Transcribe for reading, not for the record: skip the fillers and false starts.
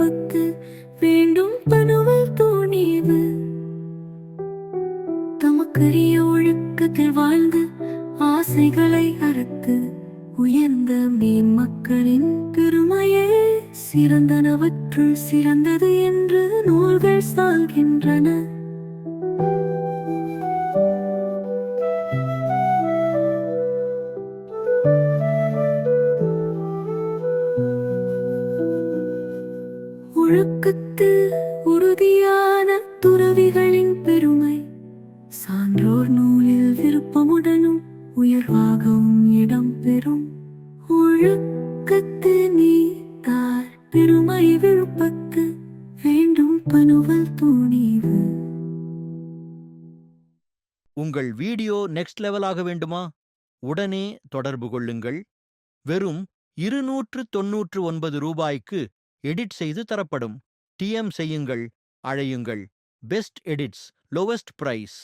விருப்பத்து வேண்டும் பணுவல் துணிவு. தமக்கரிய ஒழுக்கத்தில் வாழ்ந்து ஆசைகளை அறுத்து உயர்ந்த மேம்மக்களின் பெருமையே சிறந்தனவற்றுள் சிறந்தது என்று நூல்கள் சால்கின்றன. ஒழுக்கத்து உறுதியான துறவிகளின் பெருமை சான்றோர் நூலில் விருப்பமுடனும் உயர்வாகவும் இடம்பெறும். ஒழுக்கத்து நீத்தார் பெருமை விருப்பத்து வேண்டும் பணுவல் துணிவு. உங்கள் வீடியோ நெக்ஸ்ட் லெவலாக வேண்டுமா? உடனே தொடர்பு கொள்ளுங்கள். வெறும் 299 ரூபாய்க்கு எடிட் செய்து தரப்படும். டிஎம் செய்யுங்கள், அழையுங்கள். Best edits, lowest price.